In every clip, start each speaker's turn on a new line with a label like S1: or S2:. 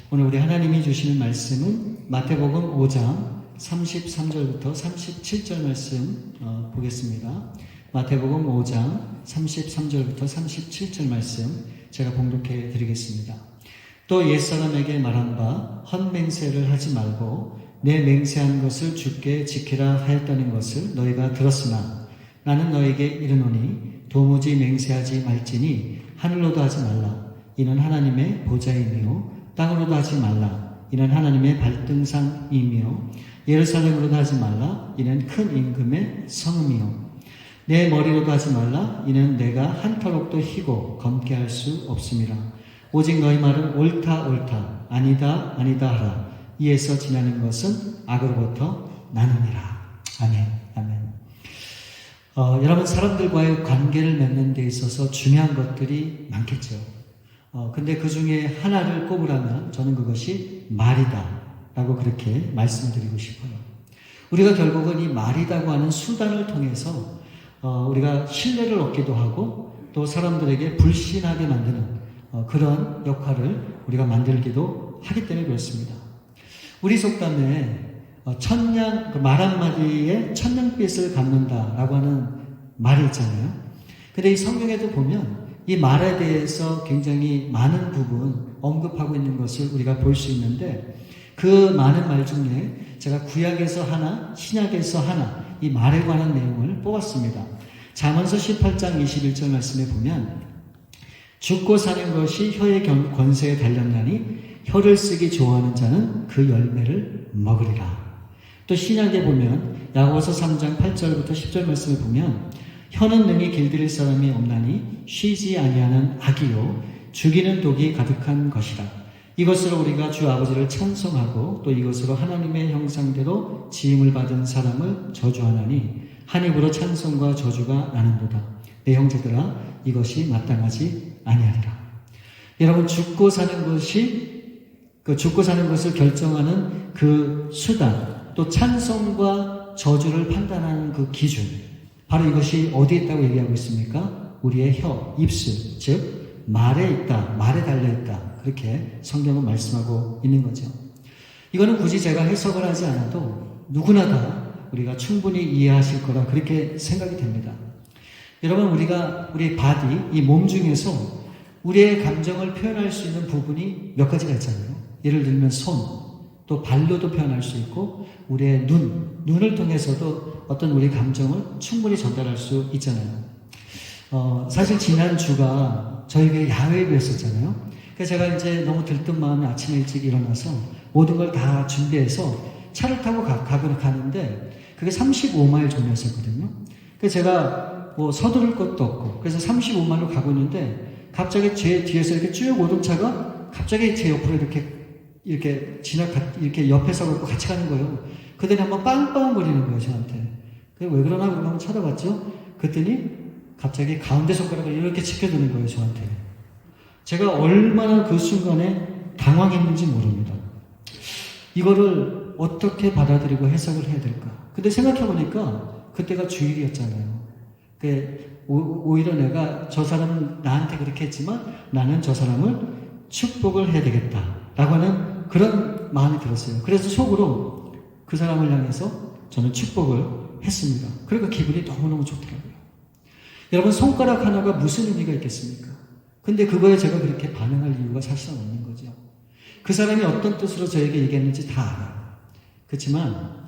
S1: 오늘 우리 하나님이 주시는 말씀은 마태복음 5장 33절부터 37절 말씀 보겠습니다. 마태복음 5장 33절부터 37절 말씀 제가 봉독해 드리겠습니다. 또 옛사람에게 말한 바 헛맹세를 하지 말고 내 맹세한 것을 주께 지키라 하였다는 것을 너희가 들었으나 나는 너에게 이르노니 도무지 맹세하지 말지니 하늘로도 하지 말라. 이는 하나님의 보좌이며 땅으로도 하지 말라. 이는 하나님의 발등상이며 예루살렘으로도 하지 말라. 이는 큰 임금의 성읍이요 내 머리로도 하지 말라. 이는 내가 한 터럭도 희고 검게 할 수 없음이라. 오직 너희 말은 옳다 옳다 아니다 아니다 하라. 이에서 지나는 것은 악으로부터 나느니라. 아멘. 아멘. 여러분, 사람들과의 관계를 맺는 데 있어서 중요한 것들이 많겠죠. 근데 그 중에 하나를 꼽으라면 저는 그것이 말이다 라고 그렇게 말씀드리고 싶어요. 우리가 결국은 이 말이라고 하는 수단을 통해서 우리가 신뢰를 얻기도 하고 또 사람들에게 불신하게 만드는 그런 역할을 우리가 만들기도 하기 때문에 그렇습니다. 우리 속담에 말 한마디에 천냥빚을 갚는다라고 하는 말이 있잖아요. 근데 이 성경에도 보면 이 말에 대해서 굉장히 많은 부분 언급하고 있는 것을 우리가 볼 수 있는데 그 많은 말 중에 제가 구약에서 하나, 신약에서 하나 이 말에 관한 내용을 뽑았습니다. 잠언서 18장 21절 말씀에 보면 죽고 사는 것이 혀의 권세에 달렸나니 혀를 쓰기 좋아하는 자는 그 열매를 먹으리라. 또 신약에 보면 야고보서 3장 8절부터 10절 말씀을 보면 혀는 능히 길들일 사람이 없나니 쉬지 아니하는 악이요 죽이는 독이 가득한 것이라. 이것으로 우리가 주 아버지를 찬송하고 또 이것으로 하나님의 형상대로 지음을 받은 사람을 저주하나니 한 입으로 찬송과 저주가 나는도다. 내 형제들아 이것이 마땅하지 아니하리라. 여러분, 죽고 사는 것을 결정하는 그 수단, 또 찬송과 저주를 판단하는 그 기준, 바로 이것이 어디에 있다고 얘기하고 있습니까? 우리의 혀, 입술, 즉 말에 있다, 말에 달려있다, 그렇게 성경은 말씀하고 있는 거죠. 이거는 굳이 제가 해석을 하지 않아도 누구나 다 우리가 충분히 이해하실 거라 그렇게 생각이 됩니다. 여러분, 우리 바디, 이 몸 중에서 우리의 감정을 표현할 수 있는 부분이 몇 가지가 있잖아요. 예를 들면 손, 또 발로도 표현할 수 있고 우리의 눈을 통해서도 어떤 우리 감정을 충분히 전달할 수 있잖아요. 사실 지난 주가 저희 교회 야외 예배였었잖아요. 그래서 제가 이제 너무 들뜬 마음에 아침에 일찍 일어나서 모든 걸 다 준비해서 차를 타고 가는데 그게 35마일 정도였었거든요. 그래서 제가 서두를 것도 없고 그래서 35마일로 가고 있는데 갑자기 제 뒤에서 이렇게 쭉 오던 차가 갑자기 제 옆으로 이렇게 옆에 서갖고 같이 가는 거예요. 그들이 한번 빵빵거리는 거예요, 저한테. 왜 그러나 그러고 한번 쳐다봤죠? 그랬더니 갑자기 가운데 손가락을 이렇게 지켜주는 거예요, 저한테. 제가 얼마나 그 순간에 당황했는지 모릅니다. 이거를 어떻게 받아들이고 해석을 해야 될까? 근데 생각해보니까 그때가 주일이었잖아요. 오히려 내가 저 사람은 나한테 그렇게 했지만 나는 저 사람을 축복을 해야 되겠다라고 하는 그런 마음이 들었어요. 그래서 속으로 그 사람을 향해서 저는 축복을 했습니다. 그러니까 기분이 너무너무 좋더라고요. 여러분, 손가락 하나가 무슨 의미가 있겠습니까? 근데 그거에 제가 그렇게 반응할 이유가 사실은 없는 거죠. 그 사람이 어떤 뜻으로 저에게 얘기했는지 다 알아요. 그렇지만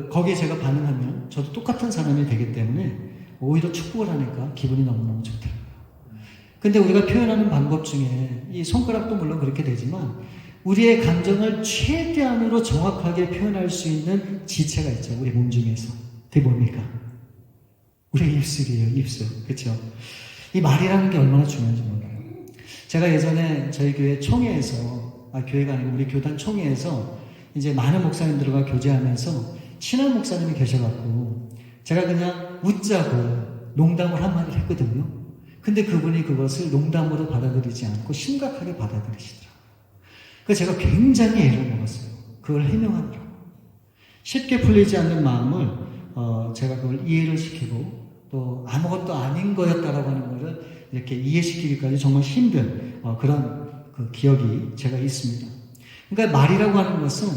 S1: 거기에 제가 반응하면 저도 똑같은 사람이 되기 때문에 오히려 축복을 하니까 기분이 너무너무 좋더라고요. 근데 우리가 표현하는 방법 중에 이 손가락도 물론 그렇게 되지만 우리의 감정을 최대한으로 정확하게 표현할 수 있는 지체가 있죠. 우리 몸 중에서. 그게 뭡니까? 우리의 입술이에요. 입술. 그렇죠? 이 말이라는 게 얼마나 중요한지 몰라요. 제가 예전에 저희 교회 총회에서, 교회가 아니고 우리 교단 총회에서 이제 많은 목사님들과 교제하면서 친한 목사님이 계셔갖고 제가 그냥 웃자고 농담을 한마디를 했거든요. 근데 그분이 그것을 농담으로 받아들이지 않고 심각하게 받아들이시더라고요. 그래서 제가 굉장히 애를 먹었어요. 그걸 해명하느라고. 쉽게 풀리지 않는 마음을 제가 그걸 이해를 시키고 또 아무것도 아닌 거였다라고 하는 것을 이렇게 이해시키기까지 정말 힘든 그런 그 기억이 제가 있습니다. 그러니까 말이라고 하는 것은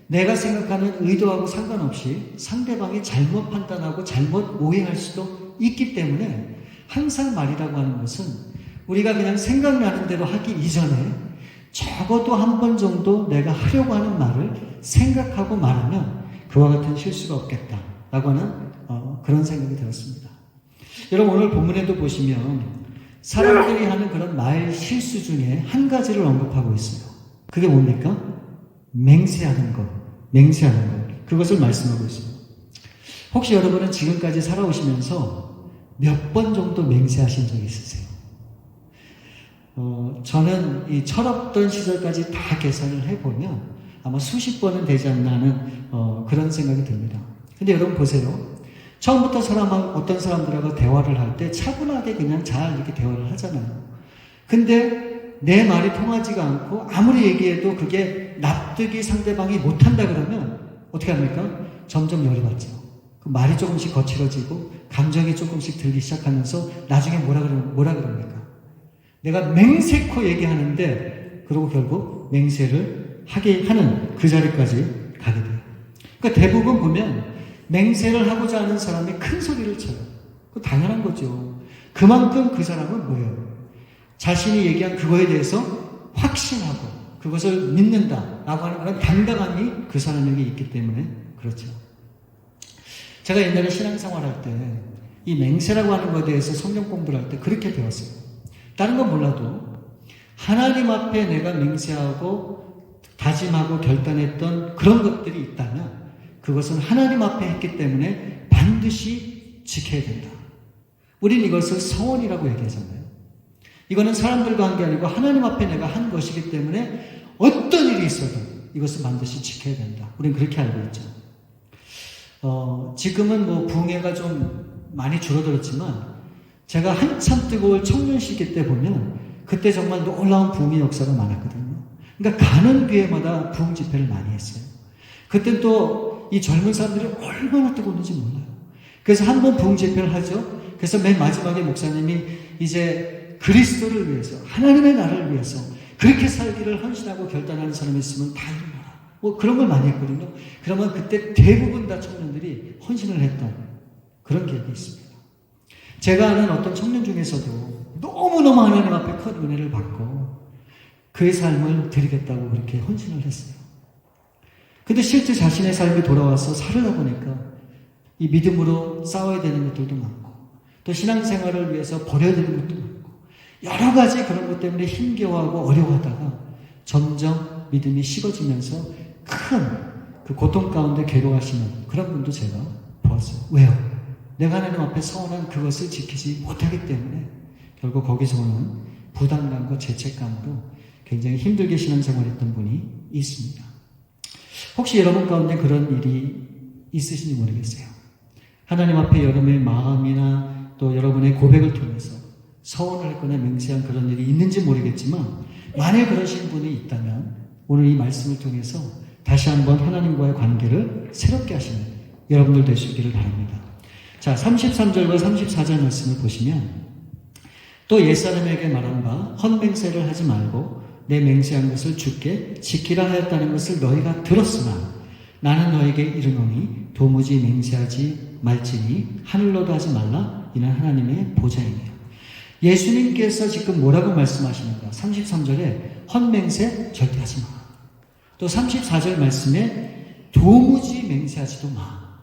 S1: 내가 생각하는 의도하고 상관없이 상대방이 잘못 판단하고 잘못 오해할 수도 있기 때문에 항상 말이라고 하는 것은 우리가 그냥 생각나는 대로 하기 이전에 적어도 한 번 정도 내가 하려고 하는 말을 생각하고 말하면 그와 같은 실수가 없겠다라고 하는 그런 생각이 들었습니다. 여러분 오늘 본문에도 보시면 사람들이 하는 그런 말 실수 중에 한 가지를 언급하고 있어요. 그게 뭡니까? 맹세하는 것. 맹세하는 것. 그것을 말씀하고 있어요. 혹시 여러분은 지금까지 살아오시면서 몇 번 정도 맹세하신 적이 있으세요? 저는 이 철없던 시절까지 다 계산을 해보면 아마 수십 번은 되지 않나 하는 그런 생각이 듭니다. 근데 여러분 보세요. 처음부터 어떤 사람들하고 대화를 할 때 차분하게 그냥 잘 이렇게 대화를 하잖아요. 근데 내 말이 통하지가 않고 아무리 얘기해도 그게 납득이 상대방이 못한다 그러면 어떻게 합니까? 점점 열이 받죠. 그 말이 조금씩 거칠어지고 감정이 조금씩 들기 시작하면서 나중에 뭐라 그럽니까? 내가 맹세코 얘기하는데 그러고 결국 맹세를 하게 하는 그 자리까지 가게 돼요. 그러니까 대부분 보면 맹세를 하고자 하는 사람이 큰 소리를 쳐요. 그거 당연한 거죠. 그만큼 그 사람은 뭐예요? 자신이 얘기한 그거에 대해서 확신하고 그것을 믿는다라고 하는 그런 당당함이 그 사람에게 있기 때문에 그렇죠. 제가 옛날에 신앙생활할 때 이 맹세라고 하는 것에 대해서 성경 공부를 할 때 그렇게 배웠어요. 다른 건 몰라도 하나님 앞에 내가 맹세하고 다짐하고 결단했던 그런 것들이 있다면 그것은 하나님 앞에 했기 때문에 반드시 지켜야 된다. 우린 이것을 서원이라고 얘기하잖아요. 이거는 사람들과 한 게 아니고 하나님 앞에 내가 한 것이기 때문에 어떤 일이 있어도 이것을 반드시 지켜야 된다. 우린 그렇게 알고 있죠. 지금은 뭐 부흥회가 좀 많이 줄어들었지만 제가 한참 뜨거울 청년 시기 때 보면 그때 정말 놀라운 부흥의 역사가 많았거든요. 그러니까 가는 교회마다 부흥 집회를 많이 했어요. 그때 또 이 젊은 사람들이 얼마나 뜨거웠는지 몰라요. 그래서 한 번 부흥 집회를 하죠. 그래서 맨 마지막에 목사님이 이제 그리스도를 위해서 하나님의 나라를 위해서 그렇게 살기를 헌신하고 결단하는 사람이 있으면 다 일어나라. 뭐 그런 걸 많이 했거든요. 그러면 그때 대부분 다 청년들이 헌신을 했던 그런 기억이 있습니다. 제가 아는 어떤 청년 중에서도 너무너무 하나님 앞에 큰 은혜를 받고 그의 삶을 드리겠다고 그렇게 헌신을 했어요. 근데 실제 자신의 삶이 돌아와서 살으다 보니까 이 믿음으로 싸워야 되는 것들도 많고 또 신앙생활을 위해서 버려야 되는 것도 많고 여러 가지 그런 것 때문에 힘겨워하고 어려워하다가 점점 믿음이 식어지면서 큰 그 고통 가운데 괴로워하시는 그런 분도 제가 보았어요. 왜요? 내가 하나님 앞에 서원한 그것을 지키지 못하기 때문에 결국 거기서 오는 부담감과 죄책감으로 굉장히 힘들게 신앙생활했던 분이 있습니다. 혹시 여러분 가운데 그런 일이 있으신지 모르겠어요. 하나님 앞에 여러분의 마음이나 또 여러분의 고백을 통해서 서원을 했거나 맹세한 그런 일이 있는지 모르겠지만 만약 그러신 분이 있다면 오늘 이 말씀을 통해서 다시 한번 하나님과의 관계를 새롭게 하시는 여러분들 되시기를 바랍니다. 자, 33절과 34절 말씀을 보시면 또 옛사람에게 말한 바 헛맹세를 하지 말고 내 맹세한 것을 주께 지키라 하였다는 것을 너희가 들었으나 나는 너에게 이르노니 도무지 맹세하지 말지니 하늘로도 하지 말라 이는 하나님의 보좌이니라. 예수님께서 지금 뭐라고 말씀하시는가? 33절에 헛맹세 절대 하지 마. 또 34절 말씀에 도무지 맹세하지도 마.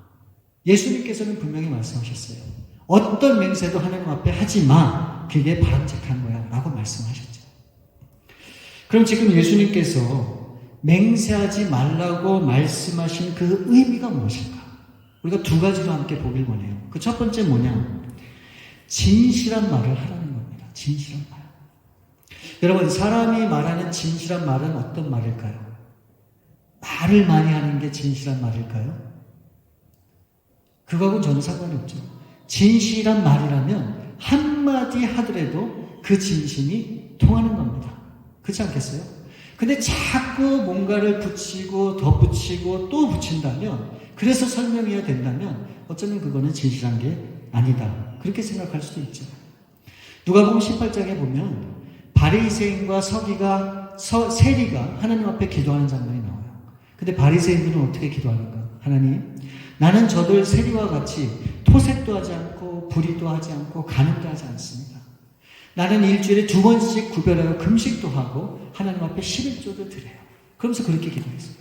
S1: 예수님께서는 분명히 말씀하셨어요. 어떤 맹세도 하나님 앞에 하지 마. 그게 바람직한 거야 라고 말씀하셨죠. 그럼 지금 예수님께서 맹세하지 말라고 말씀하신 그 의미가 무엇일까? 우리가 두 가지로 함께 보길 원해요. 그 첫 번째 뭐냐? 진실한 말을 하라는 겁니다. 진실한 말. 여러분, 사람이 말하는 진실한 말은 어떤 말일까요? 말을 많이 하는 게 진실한 말일까요? 그거하고는 전혀 상관이 없죠. 진실한 말이라면 한마디 하더라도 그 진심이 통하는 겁니다. 그렇지 않겠어요? 근데 자꾸 뭔가를 붙이고 덧붙이고 또 붙인다면 그래서 설명해야 된다면 어쩌면 그거는 진실한 게 아니다. 그렇게 생각할 수도 있죠. 누가복음 18장에 보면 바리새인과 서기가 세리가 하나님 앞에 기도하는 장면이 나와요. 근데 바리새인들은 어떻게 기도하는가? 하나님, 나는 저들 세리와 같이 토색도 하지 않고 불의도 하지 않고 간음도 하지 않습니다. 나는 일주일에 2번씩 구별하여 금식도 하고 하나님 앞에 11조도 드려요. 그러면서 그렇게 기도했어요.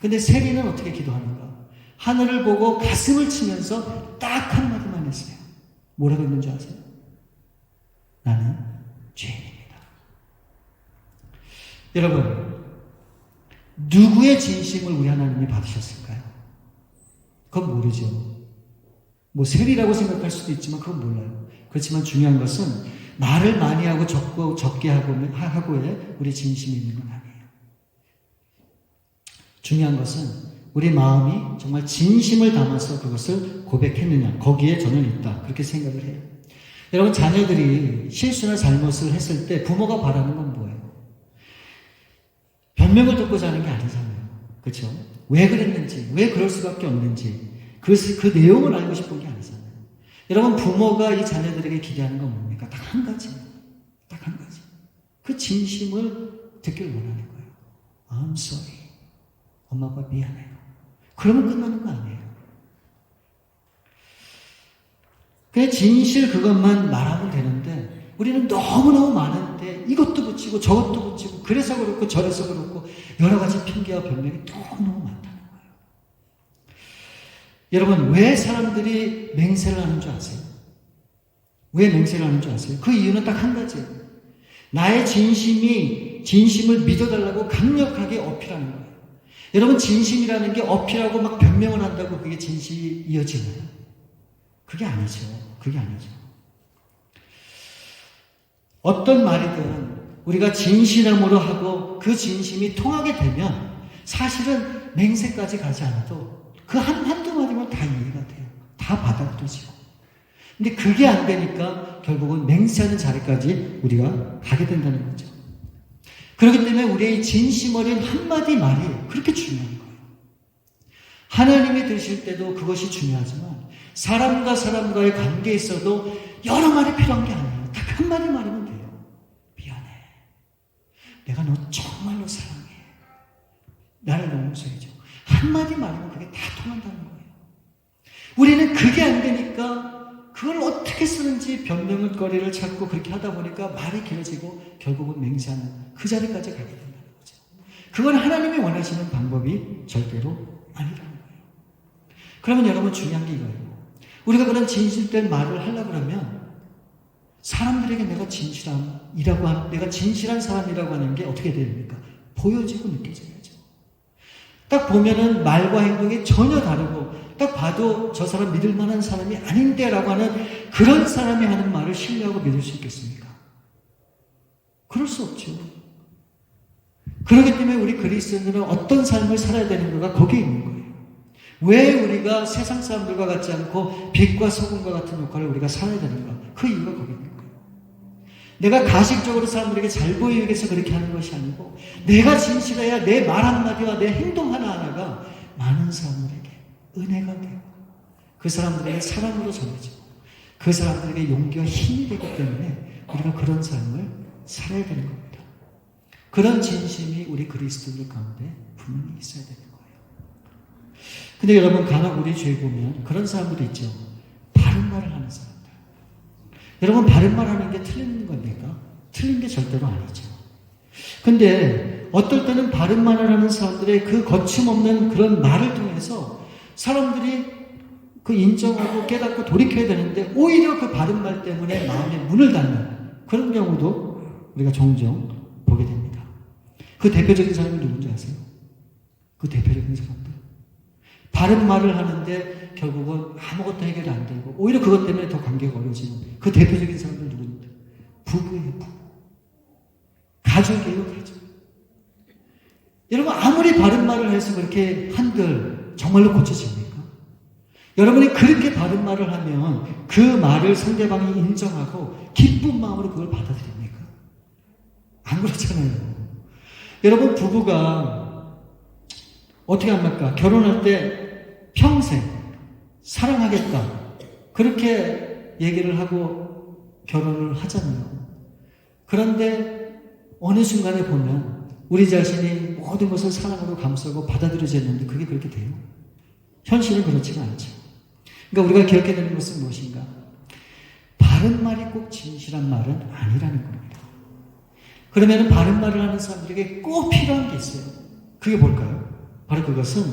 S1: 근데 세리는 어떻게 기도하는가? 하늘을 보고 가슴을 치면서 딱 한마디만 했어요. 뭐라고 했는 줄 아세요? 나는 죄인입니다. 여러분, 누구의 진심을 우리 하나님이 받으셨을까요? 그건 모르죠. 뭐 세리라고 생각할 수도 있지만 그건 몰라요. 그렇지만 중요한 것은 말을 많이 하고 적게 하고의 우리 진심이 있는 건 아니에요. 중요한 것은 우리 마음이 정말 진심을 담아서 그것을 고백했느냐, 거기에 저는 있다. 그렇게 생각을 해요. 여러분, 자녀들이 실수나 잘못을 했을 때 부모가 바라는 건 뭐예요? 변명을 듣고자 하는 게 아니잖아요. 그렇죠? 왜 그랬는지, 왜 그럴 수밖에 없는지 그 내용을 알고 싶은 게 아니잖아요. 여러분, 부모가 이 자녀들에게 기대하는 건 뭡니까? 딱 한 가지. 딱 한 가지. 그 진심을 듣길 원하는 거예요. I'm sorry. 엄마 아빠 미안해요. 그러면 끝나는 거 아니에요. 그냥 진실 그것만 말하면 되는데 우리는 너무너무 많은데 이것도 붙이고 저것도 붙이고 그래서 그렇고 저래서 그렇고 여러 가지 핑계와 변명이 너무너무 많다는 거예요. 여러분, 왜 사람들이 맹세를 하는 줄 아세요? 왜 맹세를 하는 줄 아세요? 그 이유는 딱 한 가지예요. 나의 진심을 믿어달라고 강력하게 어필하는 거예요. 여러분, 진심이라는 게 어필하고 막 변명을 한다고 그게 진실이 이어지나요? 그게 아니죠. 그게 아니죠. 어떤 말이든 우리가 진실함으로 하고 그 진심이 통하게 되면 사실은 맹세까지 가지 않아도 그 한두 마디면 다 이해가 돼요. 다 받아들여지고. 근데 그게 안 되니까 결국은 맹세하는 자리까지 우리가 가게 된다는 거죠. 그렇기 때문에 우리의 진심 어린 한마디 말이 그렇게 중요한 거예요. 하나님이 들으실 때도 그것이 중요하지만 사람과 사람과의 관계에 있어도 여러 말이 필요한 게 아니에요. 딱 한마디 말이면 돼요. 미안해. 내가 너 정말로 사랑해. 나를 용서해줘. 한마디 말이면 그게 다 통한다는 거예요. 우리는 그게 안 되니까 그걸 어떻게 쓰는지 변명거리를 찾고 그렇게 하다 보니까 말이 길어지고 결국은 맹세하는 그 자리까지 가게 된다는 거죠. 그건 하나님이 원하시는 방법이 절대로 아니라는 거예요. 그러면 여러분, 중요한 게 이거예요. 우리가 그런 진실된 말을 하려고 그러면 사람들에게 내가 진실한 사람이라고 하는 게 어떻게 됩니까? 보여지고 느껴져야죠. 딱 보면은 말과 행동이 전혀 다르고 딱 봐도 저 사람 믿을 만한 사람이 아닌데 라고 하는 그런 사람이 하는 말을 신뢰하고 믿을 수 있겠습니까? 그럴 수 없죠. 그렇기 때문에 우리 그리스도인들은 어떤 삶을 살아야 되는가가 거기에 있는 거예요. 왜 우리가 세상 사람들과 같지 않고 빛과 소금과 같은 역할을 우리가 살아야 되는가? 그 이유가 거기에 있는 거예요. 내가 가식적으로 사람들에게 잘 보이기 위해서 그렇게 하는 것이 아니고 내가 진실해야 내 말 한마디와 내 행동 하나하나가 많은 사람들에게 은혜가 되고 그 사람들에게 사랑으로 전해지고 그 사람들에게 용기와 힘이 되기 때문에 우리가 그런 삶을 살아야 되는 겁니다. 그런 진심이 우리 그리스도인들 가운데 분명히 있어야 되는 거예요. 근데 여러분, 간혹 우리 주위에 보면 그런 사람들이 있죠. 바른 말을 하는 사람들. 여러분, 바른 말 하는 게 틀린 겁니까? 틀린 게 절대로 아니죠. 근데 어떨 때는 바른 말을 하는 사람들의 그 거침없는 그런 말을 통해서 사람들이 그 인정하고 깨닫고 돌이켜야 되는데 오히려 그 바른 말 때문에 마음에 문을 닫는 그런 경우도 우리가 종종 보게 됩니다. 그 대표적인 사람이 누군지 아세요? 그 대표적인 사람들. 바른 말을 하는데 결국은 아무것도 해결이 안 되고 오히려 그것 때문에 더 관계가 어려지는 그 대표적인 사람들 누구입니까? 부부예요, 부부. 가족이에요, 가족. 여러분, 아무리 바른 말을 해서 그렇게 한들 정말로 고쳐집니까? 여러분이 그렇게 바른 말을 하면 그 말을 상대방이 인정하고 기쁜 마음으로 그걸 받아들입니까? 안 그렇잖아요. 여러분, 부부가 어떻게 합니까? 결혼할 때 평생 사랑하겠다. 그렇게 얘기를 하고 결혼을 하잖아요. 그런데 어느 순간에 보면 우리 자신이 모든 것을 사랑으로 감싸고 받아들여졌는데 그게 그렇게 돼요? 현실은 그렇지가 않죠. 그러니까 우리가 기억해야 되는 것은 무엇인가? 바른 말이 꼭 진실한 말은 아니라는 겁니다. 그러면 바른 말을 하는 사람들에게 꼭 필요한 게 있어요. 그게 뭘까요? 바로 그것은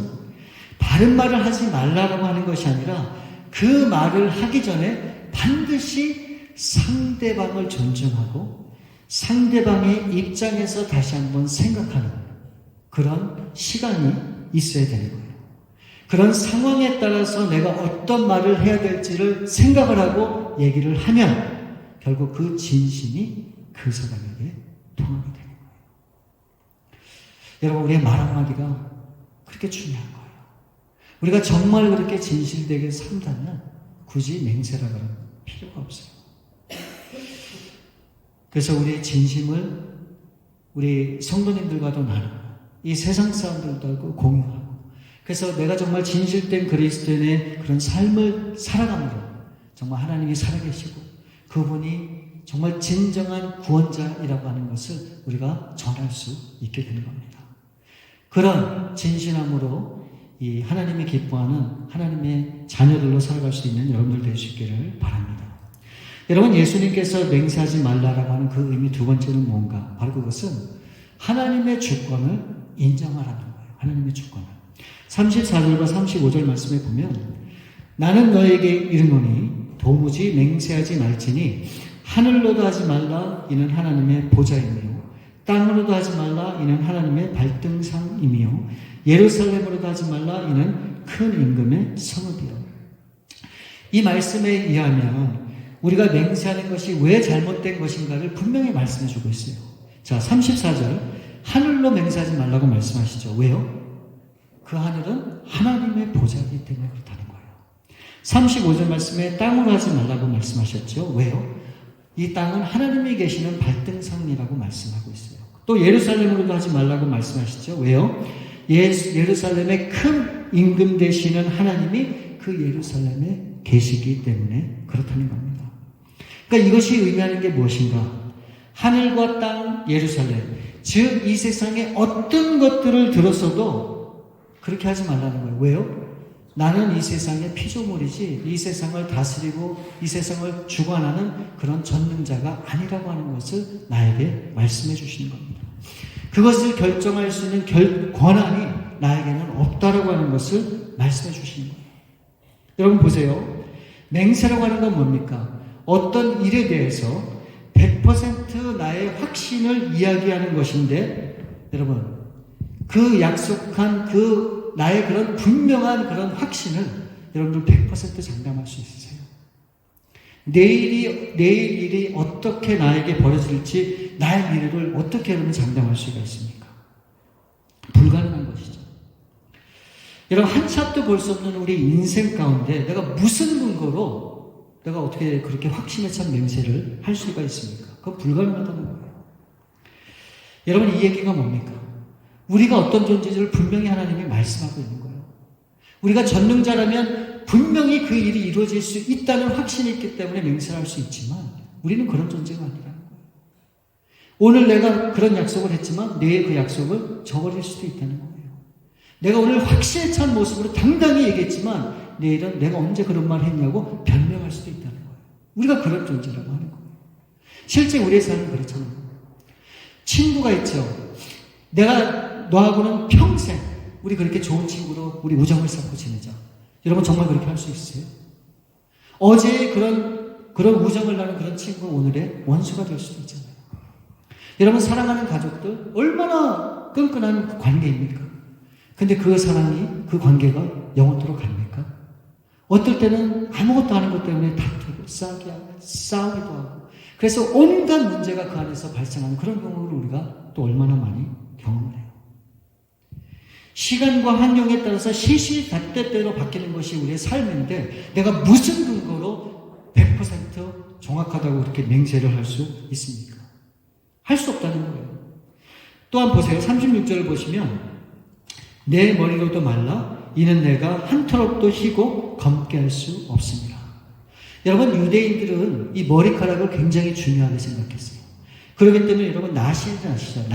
S1: 바른 말을 하지 말라고 하는 것이 아니라 그 말을 하기 전에 반드시 상대방을 존중하고 상대방의 입장에서 다시 한번 생각하는 그런 시간이 있어야 되는 거예요. 그런 상황에 따라서 내가 어떤 말을 해야 될지를 생각을 하고 얘기를 하면 결국 그 진심이 그 사람에게 통하게 되는 거예요. 여러분, 우리의 말 한마디가 그렇게 중요한 거예요. 우리가 정말 그렇게 진실되게 산다면 굳이 맹세라 그러면 필요가 없어요. 그래서 우리의 진심을 우리 성도님들과도 나누고 이 세상 사람들도 공유하고 그래서 내가 정말 진실된 그리스도인의 그런 삶을 살아감으로 정말 하나님이 살아계시고 그분이 정말 진정한 구원자이라고 하는 것을 우리가 전할 수 있게 되는 겁니다. 그런 진실함으로 이 하나님이 기뻐하는 하나님의 자녀들로 살아갈 수 있는 여러분들 될 수 있기를 바랍니다. 여러분, 예수님께서 맹세하지 말라라고 하는 그 의미 두 번째는 뭔가? 바로 그것은 하나님의 주권을 인정하라는 거예요. 하나님의 주권을. 34절과 35절 말씀에 보면 나는 너에게 이르노니 도무지 맹세하지 말지니 하늘로도 하지 말라 이는 하나님의 보좌이며 땅으로도 하지 말라 이는 하나님의 발등상이며 예루살렘으로도 하지 말라 이는 큰 임금의 성읍이요. 이 말씀에 의하면 우리가 맹세하는 것이 왜 잘못된 것인가를 분명히 말씀해 주고 있어요. 자, 34절 하늘로 맹세하지 말라고 말씀하시죠. 왜요? 그 하늘은 하나님의 보좌이기 때문에 그렇다는 거예요. 35절 말씀에 땅으로 하지 말라고 말씀하셨죠. 왜요? 이 땅은 하나님이 계시는 발등상이라고 말씀하고 있어요. 또 예루살렘으로도 하지 말라고 말씀하시죠. 왜요? 예루살렘의 큰 임금 되시는 하나님이 그 예루살렘에 계시기 때문에 그렇다는 겁니다. 그러니까 이것이 의미하는 게 무엇인가? 하늘과 땅, 예루살렘, 즉 이 세상에 어떤 것들을 들었어도 그렇게 하지 말라는 거예요. 왜요? 나는 이 세상의 피조물이지 이 세상을 다스리고 이 세상을 주관하는 그런 전능자가 아니라고 하는 것을 나에게 말씀해 주시는 겁니다. 그것을 결정할 수 있는 권한이 나에게는 없다라고 하는 것을 말씀해 주시는 거예요. 여러분 보세요. 맹세라고 하는 건 뭡니까? 어떤 일에 대해서 100% 나의 확신을 이야기하는 것인데 여러분 그 약속한 그 나의 그런 분명한 그런 확신을 여러분들 100% 장담할 수 있으세요? 내일 일이 어떻게 나에게 벌어질지 나의 미래를 어떻게 여러분 장담할 수가 있습니까? 불가능한 것이죠. 여러분 한 치 앞도 볼 수 없는 우리 인생 가운데 내가 무슨 근거로 내가 어떻게 그렇게 확신에 찬 맹세를 할 수가 있습니까? 그건 불가능하다는 거예요. 여러분 이 얘기가 뭡니까? 우리가 어떤 존재를 분명히 하나님이 말씀하고 있는 거예요. 우리가 전능자라면 분명히 그 일이 이루어질 수 있다는 확신이 있기 때문에 맹세를 할 수 있지만 우리는 그런 존재가 아니라는 거예요. 오늘 내가 그런 약속을 했지만 내일 그 약속을 저버릴 수도 있다는 거예요. 내가 오늘 확신에 찬 모습으로 당당히 얘기했지만 내일은 내가 언제 그런 말 했냐고 변명할 수도 있다는 거예요. 우리가 그런 존재라고 하는 거예요. 실제 우리의 삶은 그렇잖아요. 친구가 있죠. 내가 너하고는 평생 우리 그렇게 좋은 친구로 우리 우정을 쌓고 지내자. 여러분 정말 그렇게 할 수 있어요? 어제의 그런 우정을 나눈 그런 친구가 오늘의 원수가 될 수도 있잖아요. 여러분 사랑하는 가족들 얼마나 끈끈한 관계입니까? 근데 그 사랑이 그 관계가 영원토록 갑니까? 어떨 때는 아무것도 아닌 것 때문에 다투고 싸우기도 하고 그래서 온갖 문제가 그 안에서 발생하는 그런 경우를 우리가 또 얼마나 많이 경험을 해요. 시간과 환경에 따라서 시시때때로 바뀌는 것이 우리의 삶인데 내가 무슨 근거로 100% 정확하다고 그렇게 맹세를 할 수 있습니까? 할 수 없다는 거예요. 또한 보세요. 36절을 보시면 내 머리로도 말라 이는 내가 한 톨업도 희고 검게 할 수 없습니다. 여러분 유대인들은 이 머리카락을 굉장히 중요하게 생각했어요. 그렇기 때문에 여러분 나실이 아시죠?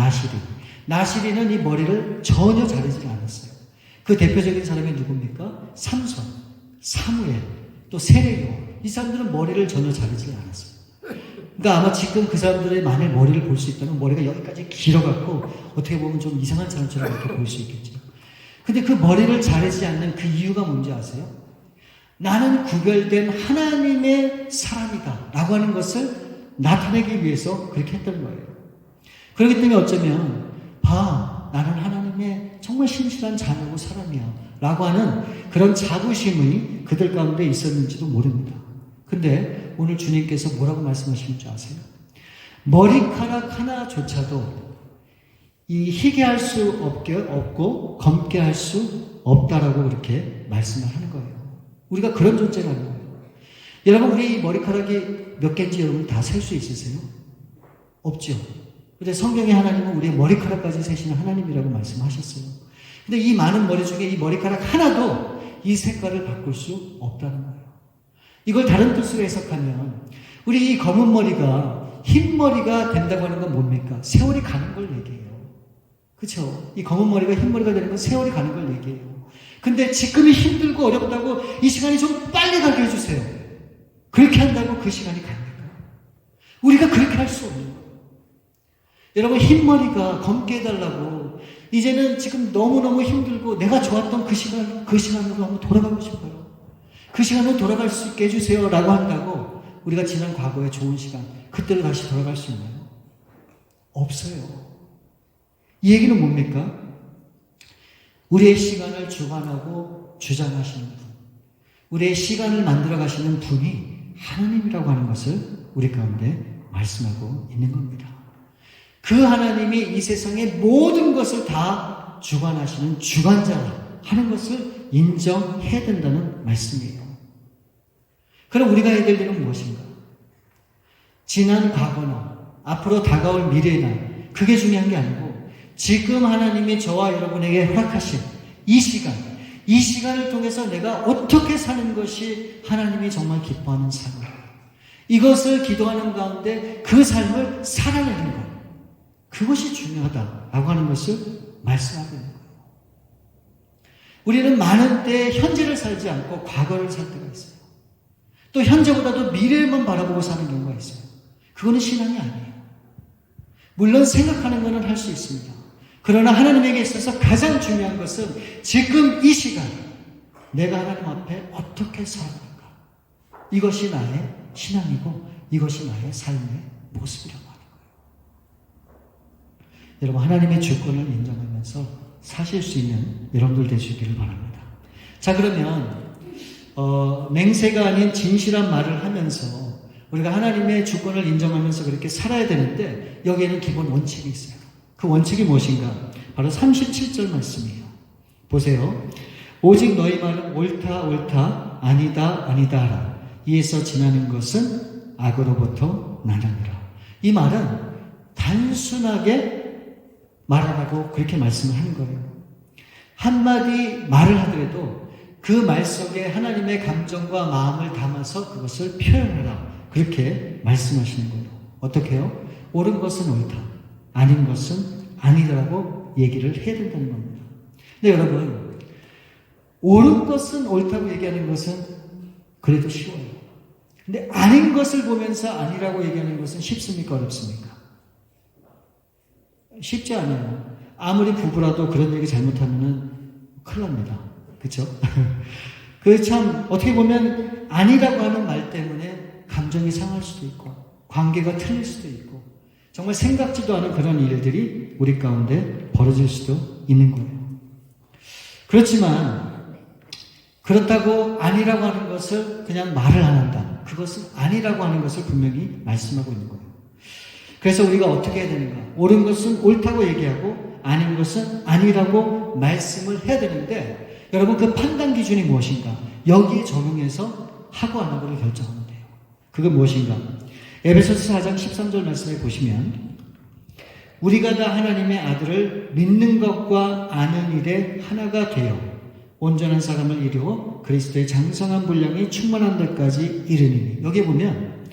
S1: 나실이는 이 머리를 전혀 자르지 않았어요. 그 대표적인 사람이 누굽니까? 삼손, 사무엘, 또 세례요. 이 사람들은 머리를 전혀 자르지 않았어요. 그러니까 아마 지금 그 사람들의 만일 머리를 볼 수 있다면 머리가 여기까지 길어갖고 어떻게 보면 좀 이상한 사람처럼 이렇게 볼 수 있겠죠. 근데 그 머리를 자르지 않는 그 이유가 뭔지 아세요? 나는 구별된 하나님의 사람이다 라고 하는 것을 나타내기 위해서 그렇게 했던 거예요. 그렇기 때문에 어쩌면 나는 하나님의 정말 신실한 자녀고 사람이야 라고 하는 그런 자부심이 그들 가운데 있었는지도 모릅니다. 근데 오늘 주님께서 뭐라고 말씀하시는 줄 아세요? 머리카락 하나조차도 이 희게 할 수 없고 검게 할 수 없다라고 그렇게 말씀을 하는 거예요. 우리가 그런 존재라는 거예요. 여러분, 우리 머리카락이 몇 개인지 여러분 다 셀 수 있으세요? 없죠. 근데 성경의 하나님은 우리의 머리카락까지 세시는 하나님이라고 말씀하셨어요. 근데 이 많은 머리 중에 이 머리카락 하나도 이 색깔을 바꿀 수 없다는 거예요. 이걸 다른 뜻으로 해석하면 우리 이 검은 머리가 흰 머리가 된다고 하는 건 뭡니까? 세월이 가는 걸 얘기해요. 그렇죠? 이 검은 머리가 흰 머리가 되는 건 세월이 가는 걸 얘기해요. 근데 지금이 힘들고 어렵다고 이 시간이 좀 빨리 가게 해주세요. 그렇게 한다고 그 시간이 갑니까? 우리가 그렇게 할 수 없는 거예요. 여러분, 흰 머리가 검게 해달라고 이제는 지금 너무너무 힘들고 내가 좋았던 그 시간으로 한번 돌아가고 싶어요. 그 시간으로 돌아갈 수 있게 해주세요 라고 한다고 우리가 지난 과거의 좋은 시간, 그때로 다시 돌아갈 수 있나요? 없어요. 이 얘기는 뭡니까? 우리의 시간을 주관하고 주장하시는 분, 우리의 시간을 만들어 가시는 분이 하나님이라고 하는 것을 우리 가운데 말씀하고 있는 겁니다. 그 하나님이 이 세상의 모든 것을 다 주관하시는 주관자 하는 것을 인정해야 된다는 말씀이에요. 그럼 우리가 해야 될 일은 무엇인가? 지난 과거나 앞으로 다가올 미래나 그게 중요한 게 아니고 지금 하나님이 저와 여러분에게 허락하신 이 시간을 통해서 내가 어떻게 사는 것이 하나님이 정말 기뻐하는 삶이에요. 이것을 기도하는 가운데 그 삶을 살아내는 것, 그것이 중요하다라고 하는 것을 말씀하고 있는 거예요. 우리는 많은 때 현재를 살지 않고 과거를 살 때가 있어요. 또 현재보다도 미래만 바라보고 사는 경우가 있어요. 그거는 신앙이 아니에요. 물론 생각하는 것은 할 수 있습니다. 그러나 하나님에게 있어서 가장 중요한 것은 지금 이 시간 내가 하나님 앞에 어떻게 살아갈까? 이것이 나의 신앙이고 이것이 나의 삶의 모습이라고 하는 거예요. 여러분, 하나님의 주권을 인정하면서 사실 수 있는 여러분들 되시기를 바랍니다. 자, 그러면 맹세가 아닌 진실한 말을 하면서 우리가 하나님의 주권을 인정하면서 그렇게 살아야 되는데 여기에는 기본 원칙이 있어요. 그 원칙이 무엇인가? 바로 37절 말씀이에요. 보세요. 오직 너희 말은 옳다 옳다 아니다 아니다 하라. 이에서 지나는 것은 악으로부터 나느니라. 이 말은 단순하게 말하라고 그렇게 말씀을 하는 거예요. 한마디 말을 하더라도 그 말 속에 하나님의 감정과 마음을 담아서 그것을 표현하라. 그렇게 말씀하시는 거예요. 어떻게 해요? 옳은 것은 옳다, 아닌 것은 아니라고 얘기를 해야 된다는 겁니다. 근데 여러분, 옳은 것은 옳다고 얘기하는 것은 그래도 쉬워요. 근데 아닌 것을 보면서 아니라고 얘기하는 것은 쉽습니까? 어렵습니까? 쉽지 않아요. 아무리 부부라도 그런 얘기 잘못하면은 큰일 납니다. 그쵸? 그 참, 어떻게 보면 아니라고 하는 말 때문에 감정이 상할 수도 있고, 관계가 틀릴 수도 있고, 정말 생각지도 않은 그런 일들이 우리 가운데 벌어질 수도 있는 거예요. 그렇지만, 그렇다고 아니라고 하는 것을 그냥 말을 안 한다. 그것은 아니라고 하는 것을 분명히 말씀하고 있는 거예요. 그래서 우리가 어떻게 해야 되는가? 옳은 것은 옳다고 얘기하고, 아닌 것은 아니라고 말씀을 해야 되는데, 여러분, 그 판단 기준이 무엇인가? 여기에 적용해서 하고 안 하고를 결정하면 돼요. 그건 무엇인가? 에베소서 4장 13절 말씀에 보시면 우리가 다 하나님의 아들을 믿는 것과 아는 일에 하나가 되어 온전한 사람을 이루어 그리스도의 장성한 분량이 충만한 데까지 이르니니. 여기에 보면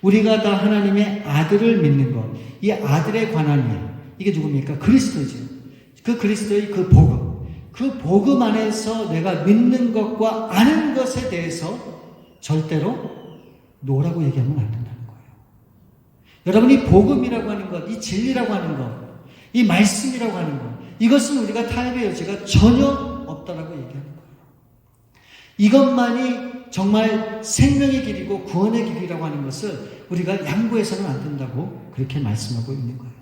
S1: 우리가 다 하나님의 아들을 믿는 것, 이 아들에 관한 일, 이게 누굽니까? 그리스도죠. 그 그리스도의 그 복음 안에서 내가 믿는 것과 아는 것에 대해서 절대로 노라고 얘기하면 안 된다는 거예요. 여러분이 복음이라고 하는 것, 이 진리라고 하는 것, 이 말씀이라고 하는 것, 이것은 우리가 타협의 여지가 전혀 없다라고 얘기하는 거예요. 이것만이 정말 생명의 길이고 구원의 길이라고 하는 것을 우리가 양보해서는 안 된다고 그렇게 말씀하고 있는 거예요.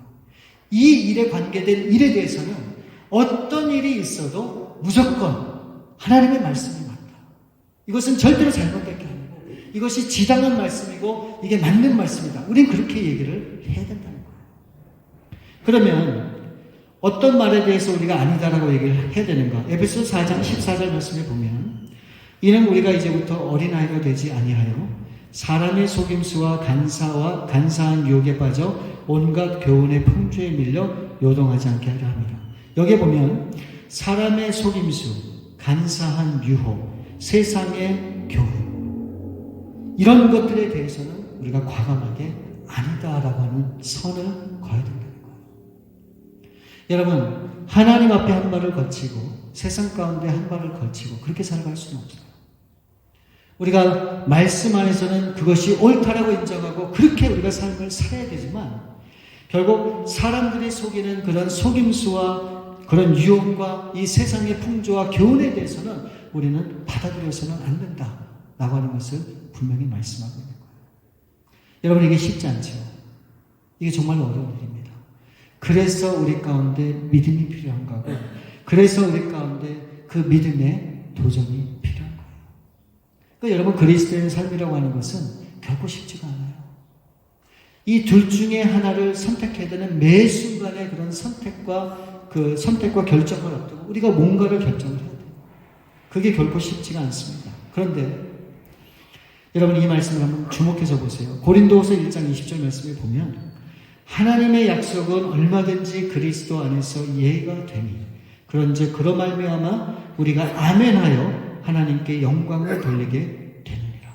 S1: 이 일에 관계된 일에 대해서는 어떤 일이 있어도 무조건 하나님의 말씀이 맞다. 이것은 절대로 잘못된 게 아니고 이것이 지당한 말씀이고 이게 맞는 말씀이다. 우린 그렇게 얘기를 해야 된다는 거예요. 그러면 어떤 말에 대해서 우리가 아니다라고 얘기를 해야 되는가? 에베소 4장 14절 말씀에 보면 이는 우리가 이제부터 어린아이가 되지 아니하여 사람의 속임수와 간사한 유혹에 빠져 온갖 교훈의 풍조에 밀려 요동하지 않게 하려 합니다. 여기에 보면 사람의 속임수, 간사한 유혹, 세상의 교훈 이런 것들에 대해서는 우리가 과감하게 아니다라고 하는 선을 거야 된다는 거예요. 여러분, 하나님 앞에 한 발을 거치고 세상 가운데 한 발을 거치고 그렇게 살아갈 수는 없어요. 우리가 말씀 안에서는 그것이 옳다라고 인정하고 그렇게 우리가 삶을 살아야 되지만 결국 사람들이 속이는 그런 속임수와 그런 유혹과 이 세상의 풍조와 교훈에 대해서는 우리는 받아들여서는 안 된다라고 하는 것을 분명히 말씀하고 있는 거예요. 여러분, 이게 쉽지 않죠. 이게 정말 어려운 일입니다. 그래서 우리 가운데 믿음이 필요한 거고 그래서 우리 가운데 그 믿음의 도전이 필요한 거예요. 그러니까 여러분, 그리스도의 삶이라고 하는 것은 결코 쉽지가 않아요. 이 둘 중에 하나를 선택해야 되는 매 순간의 그런 선택과 결정을 앞두고 우리가 뭔가를 결정을 해야 돼요. 그게 결코 쉽지가 않습니다. 그런데 여러분, 이 말씀을 한번 주목해서 보세요. 고린도후서 1장 20절 말씀에 보면 하나님의 약속은 얼마든지 그리스도 안에서 예가 되니 그런즉 그로 말미암아 우리가 아멘하여 하나님께 영광을 돌리게 되느니라.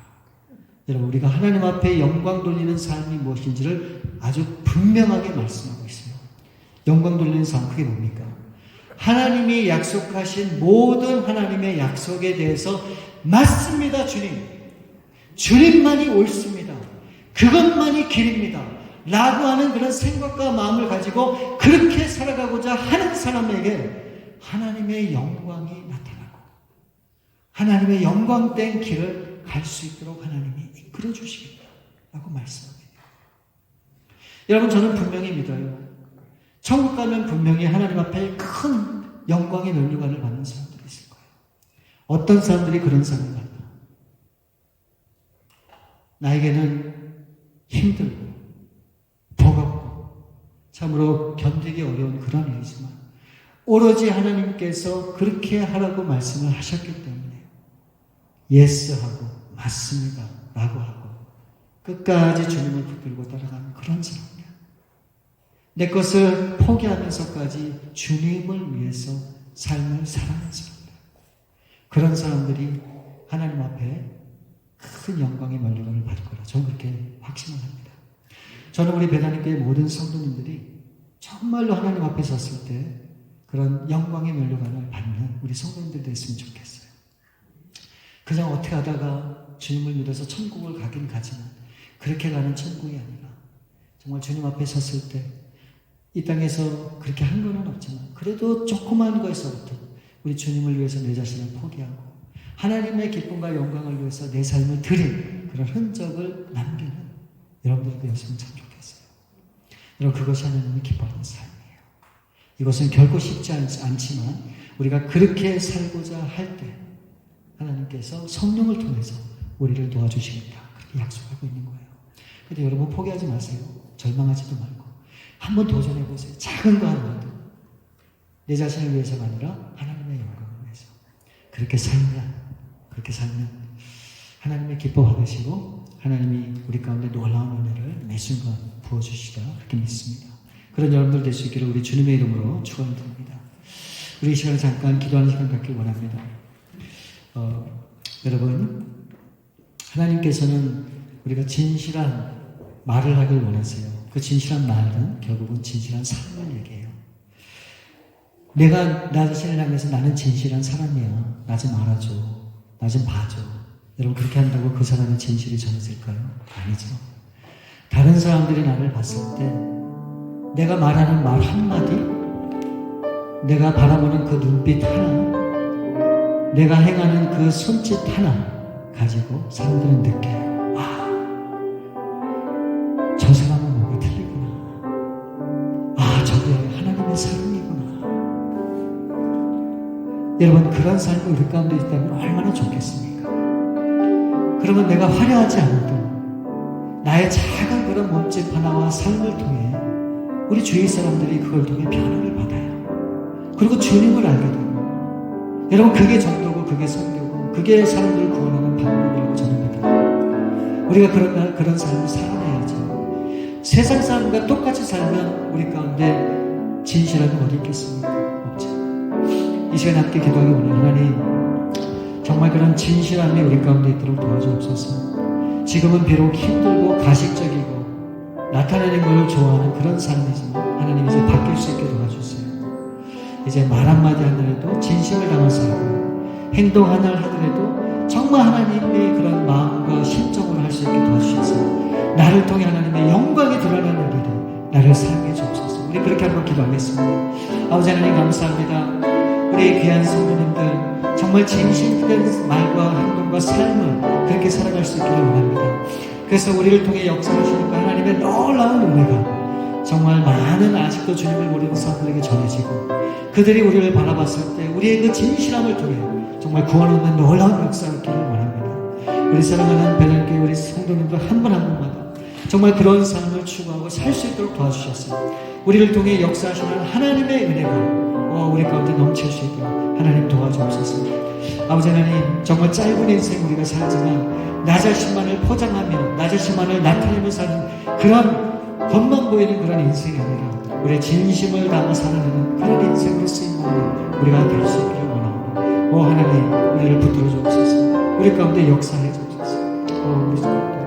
S1: 여러분, 우리가 하나님 앞에 영광 돌리는 삶이 무엇인지를 아주 분명하게 말씀하고 있어요. 영광 돌리는 삶, 그게 뭡니까? 하나님이 약속하신 모든 하나님의 약속에 대해서 맞습니다, 주님. 주님만이 옳습니다. 그것만이 길입니다. 라고 하는 그런 생각과 마음을 가지고 그렇게 살아가고자 하는 사람에게 하나님의 영광이 나타나고 하나님의 영광된 길을 갈 수 있도록 하나님이 이끌어 주시겠다 라고 말씀합니다. 여러분, 저는 분명히 믿어요. 천국 가면 분명히 하나님 앞에 큰 영광의 면류관을 받는 사람들이 있을 거예요. 어떤 사람들이 그런 사람을 받나? 나에게는 힘들고 버겁고 참으로 견디기 어려운 그런 일이지만 오로지 하나님께서 그렇게 하라고 말씀을 하셨기 때문에 예스하고 맞습니다 라고 하고 끝까지 주님을 붙들고 따라가는 그런 사람들, 내 것을 포기하면서까지 주님을 위해서 삶을 살아가는 사람들, 그런 사람들이 하나님 앞에 큰 영광의 면류관을 받을 거라 저는 그렇게 확신을 합니다. 저는 우리 베다니교회 모든 성도님들이 정말로 하나님 앞에 섰을 때 그런 영광의 면류관을 받는 우리 성도님들 됐으면 좋겠어요. 그냥 어떻게 하다가 주님을 믿어서 천국을 가긴 가지만 그렇게 가는 천국이 아니라 정말 주님 앞에 섰을 때 이 땅에서 그렇게 한 건 없지만 그래도 조그마한 거에서부터 우리 주님을 위해서 내 자신을 포기하고 하나님의 기쁨과 영광을 위해서 내 삶을 드린 그런 흔적을 남기는 여러분들이 되었으면 참 좋겠어요. 여러분, 그것이 하나님이 기뻐하는 삶이에요. 이것은 결코 쉽지 않지만 우리가 그렇게 살고자 할 때 하나님께서 성령을 통해서 우리를 도와주시겠다 그렇게 약속하고 있는 거예요. 그런데 여러분, 포기하지 마세요. 절망하지도 말고 한번 도전해보세요. 작은 거 하나라도 내 자신을 위해서가 아니라 하나님의 영광을 위해서 그렇게 살면 하나님의 기뻐 받으시고 하나님이 우리 가운데 놀라운 은혜를 매 순간 부어주시다 그렇게 믿습니다. 그런 여러분들 될 수 있기를 우리 주님의 이름으로 축원드립니다. 우리 이 시간에 잠깐 기도하는 시간 갖길 원합니다. 여러분, 하나님께서는 우리가 진실한 말을 하길 원하세요. 그 진실한 말은 결국은 진실한 삶을 얘기해요. 내가 나 자신을 향해서 나는 진실한 사람이야. 나 좀 알아줘. 나 좀 봐줘. 여러분 그렇게 한다고 그 사람의 진실이 전해질까요? 아니죠. 다른 사람들이 나를 봤을 때 내가 말하는 말 한마디, 내가 바라보는 그 눈빛 하나, 내가 행하는 그 손짓 하나 가지고 사람들은 느껴요. 저 사람은 뭐가 틀리구나. 저게 하나님의 사랑이구나. 여러분 그런 삶이 우리 가운데 있다면 얼마나 좋겠습니까? 그러면 내가 화려하지 않아도 나의 작은 그런 몸짓 하나와 삶을 통해 우리 주위 사람들이 그걸 통해 변화를 받아요. 그리고 주님을 알게 되고, 여러분 그게 전도고 그게 선교고 그게 사람들을 구원하는 방법이라고 저는 믿어요. 우리가 그런 삶을 살아내야죠. 세상 사람과 똑같이 살면 우리 가운데 진실함이 어디 있겠습니까? 없죠. 이 시간 함께 기도하기 원해요. 하나님 정말 그런 진실함이 우리 가운데 있도록 도와주옵소서. 지금은 비록 힘들고 가식적이고 나타내는 걸 좋아하는 그런 삶이지만 하나님 이제 바뀔 수 있게 도와주세요. 이제 말 한마디 하더라도 진심을 담아서 하고 행동 하나를 하더라도 정말 하나님의 그런 마음과 심정으로 할 수 있게 도와주셔서 나를 통해 하나님의 영광이 드러나는 일에 나를 사용해 주옵소서. 우리 그렇게 한번 기도하겠습니다. 아버지 하나님 감사합니다. 우리 귀한 성도님들 정말 진실된 말과 행동과 삶을 그렇게 살아갈 수 있기를 원합니다. 그래서 우리를 통해 역사하시는 하나님의 놀라운 은혜가 정말 많은 아직도 주님을 모르는 사람들에게 전해지고 그들이 우리를 바라봤을 때 우리의 그 진실함을 통해 정말 구원 얻는 놀라운 역사가 있기를 원합니다. 우리 사랑하는 베들교회 우리 성도님들 한 분 한 분마다 정말 그런 삶을 추구하고 살 수 있도록 도와주셨어요. 우리를 통해 역사하시는 하나님의 은혜가 우리 가운데 넘칠 수 있도록 하나님 도와주옵소서. 아버지 하나님 정말 짧은 인생 우리가 살지만 나 자신만을 포장하며 나 자신만을 나타내며 사는 그런 겉만 보이는 그런 인생이 아니라 우리의 진심을 담아 살아내는 그런 인생으로 쓰임받는 우리가 될 수 있기를 원합니다. 하나님 우리를 붙들어 주옵소서. 우리 가운데 역사해 주옵소서. 우리 가운데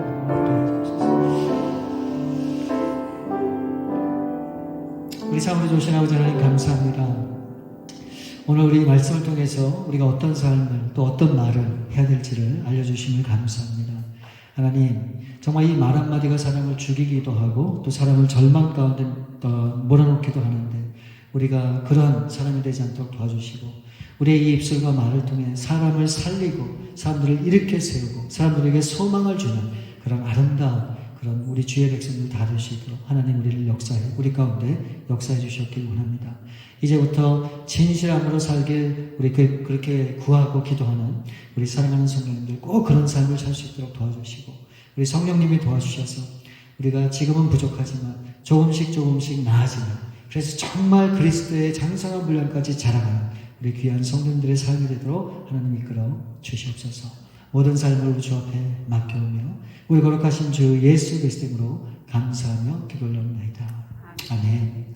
S1: 우리 참으로 좋으신 아버지 하나님 감사합니다. 오늘 우리 말씀을 통해서 우리가 어떤 삶을 또 어떤 말을 해야 될지를 알려주심을 감사합니다. 하나님 정말 이 말 한마디가 사람을 죽이기도 하고 또 사람을 절망 가운데 몰아넣기도 하는데 우리가 그런 사람이 되지 않도록 도와주시고 우리의 이 입술과 말을 통해 사람을 살리고 사람들을 일으켜 세우고 사람들에게 소망을 주는 그런 아름다운 그런 우리 주의 백성들 다 될 수 있도록 하나님 우리를 역사해 우리 가운데 역사해 주셨길 원합니다. 이제부터 진실함으로 살길 우리 그렇게 구하고 기도하는 우리 사랑하는 성령님들 꼭 그런 삶을 살 수 있도록 도와주시고 우리 성령님이 도와주셔서 우리가 지금은 부족하지만 조금씩 나아지는 그래서 정말 그리스도의 장성한 분량까지 자라가는 우리 귀한 성령들의 삶이 되도록 하나님 이끌어 주시옵소서. 모든 삶을 주 앞에 맡겨오며 우리 거룩하신 주 예수 그리스도 이름으로 감사하며 기도 올려옵나이다. 아멘.